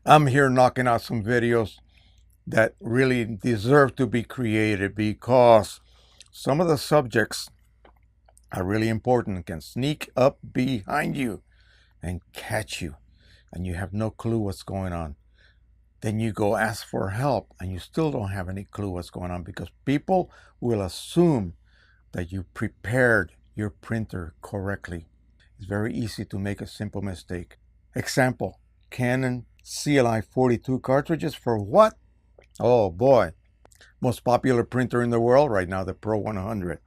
I'm here knocking out some videos that really deserve to be created because some of the subjects are really important and can sneak up behind you and catch you, and you have no clue what's going on. Then you go ask for help and you still don't have any clue what's going on because people will assume that you prepared your printer correctly. It's very easy to make a simple mistake. Example, Canon CLI-42 cartridges for what? Oh boy, most popular printer in the world right now, the Pro-100.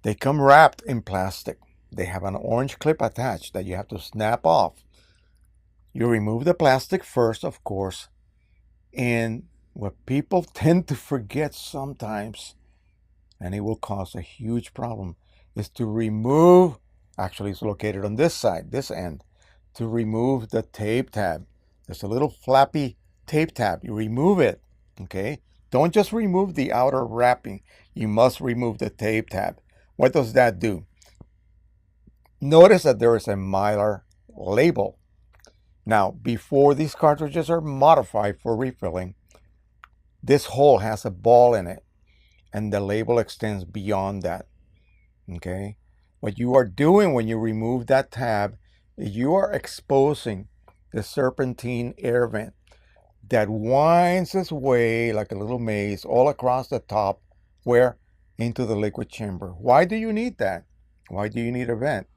They come wrapped in plastic. They have an orange clip attached that you have to snap off. You remove the plastic first, of course, and what people tend to forget sometimes, and it will cause a huge problem, is to remove, actually it's located on this side, this end, to remove the tape tab. There's a little flappy tape tab. You remove it, okay? Don't just remove the outer wrapping. You must remove the tape tab. What does that do? Notice that there is a Mylar label. Now, before these cartridges are modified for refilling, this hole has a ball in it, and the label extends beyond that, okay? What you are doing when you remove that tab is you are exposing the serpentine air vent that winds its way like a little maze all across the top, where? Into the liquid chamber. Why do you need that? Why do you need a vent?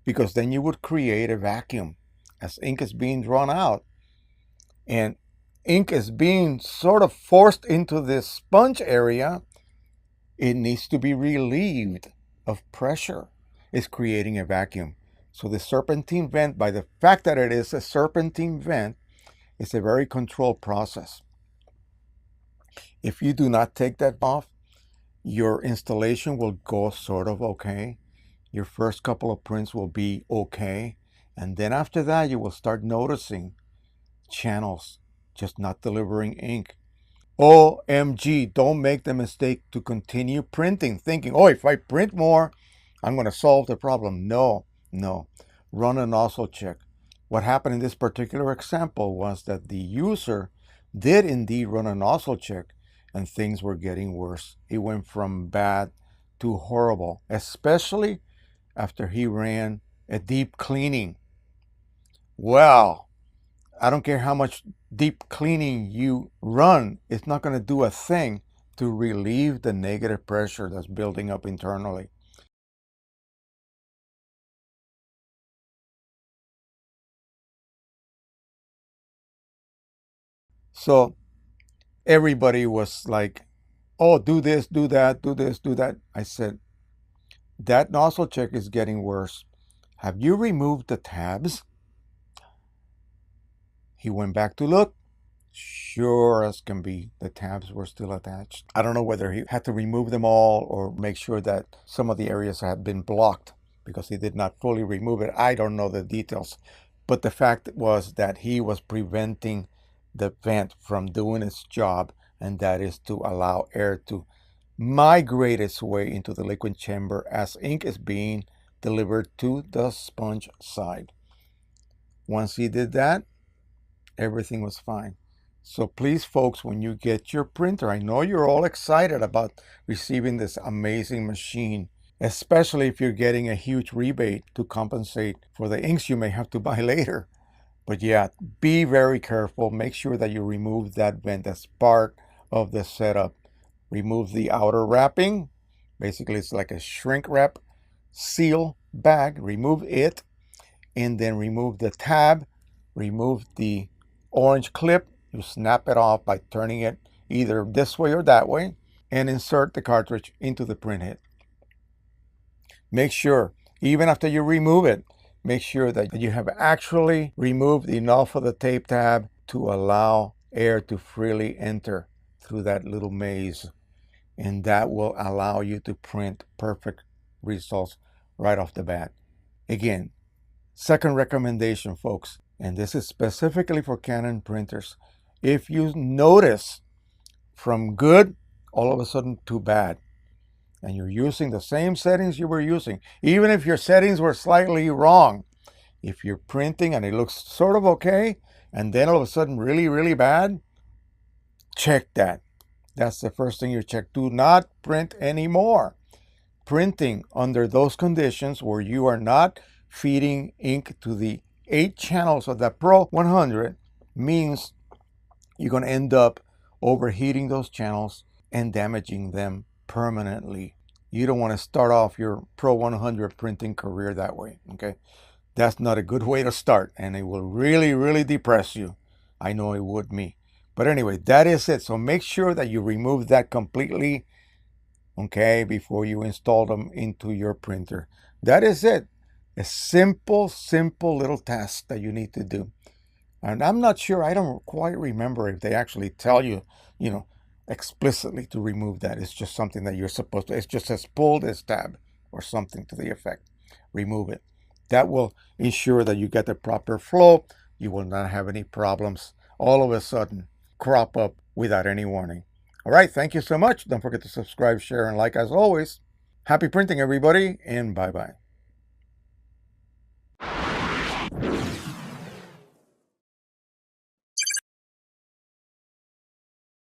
Because then you would create a vacuum as ink is being drawn out, and ink is being sort of forced into this sponge area. It needs to be relieved of pressure. It's creating a vacuum. So the serpentine vent, by the fact that it is a serpentine vent, it's a very controlled process. If you do not take that off, your installation will go sort of okay. Your first couple of prints will be okay. And then after that, you will start noticing channels just not delivering ink. OMG, don't make the mistake to continue printing, thinking, oh, if I print more, I'm going to solve the problem. No. Run a nozzle check. What happened in this particular example was that the user did indeed run a nozzle check, and things were getting worse. It went from bad to horrible, especially after he ran a deep cleaning. Well, I don't care how much deep cleaning you run, it's not going to do a thing to relieve the negative pressure that's building up internally. So everybody was like, oh, do this, do that, do this, do that. I said, that nozzle check is getting worse. Have you removed the tabs? He went back to look. Sure as can be, the tabs were still attached. I don't know whether he had to remove them all or make sure that some of the areas had been blocked because he did not fully remove it. I don't know the details. But the fact was that he was preventing the vent from doing its job, and that is to allow air to migrate its way into the liquid chamber as ink is being delivered to the sponge side. Once he did that, everything was fine. So please, folks, when you get your printer, I know you're all excited about receiving this amazing machine, especially if you're getting a huge rebate to compensate for the inks you may have to buy later. But yeah, be very careful. Make sure that you remove that vent as part of the setup. Remove the outer wrapping. Basically, it's like a shrink wrap seal bag. Remove it, and then remove the tab. Remove the orange clip. You snap it off by turning it either this way or that way, and insert the cartridge into the print head. Make sure, even after you remove it, make sure that you have actually removed enough of the tape tab to allow air to freely enter through that little maze, and that will allow you to print perfect results right off the bat. Again, second recommendation, folks, and this is specifically for Canon printers. If you notice from good all of a sudden to bad, and you're using the same settings you were using, even if your settings were slightly wrong, if you're printing and it looks sort of okay, and then all of a sudden really, really bad, check that. That's the first thing you check. Do not print anymore. Printing under those conditions where you are not feeding ink to the 8 channels of the Pro-1000 means you're going to end up overheating those channels and damaging them permanently. You don't want to start off your Pro-1000 printing career that way, okay? That's not a good way to start, and it will really, really depress you. I know it would me. But anyway, that is it. So make sure that you remove that completely, okay, before you install them into your printer. That is it. A simple, simple little task that you need to do. And I'm not sure, I don't quite remember if they actually tell you, you know, explicitly to remove that. It's just something that you're supposed to, it just says pull this tab or something to the effect. Remove it. That will ensure that you get the proper flow. You will not have any problems all of a sudden crop up without any warning. All right, thank you so much. Don't forget to subscribe, share, and like as always. Happy printing, everybody, and bye-bye.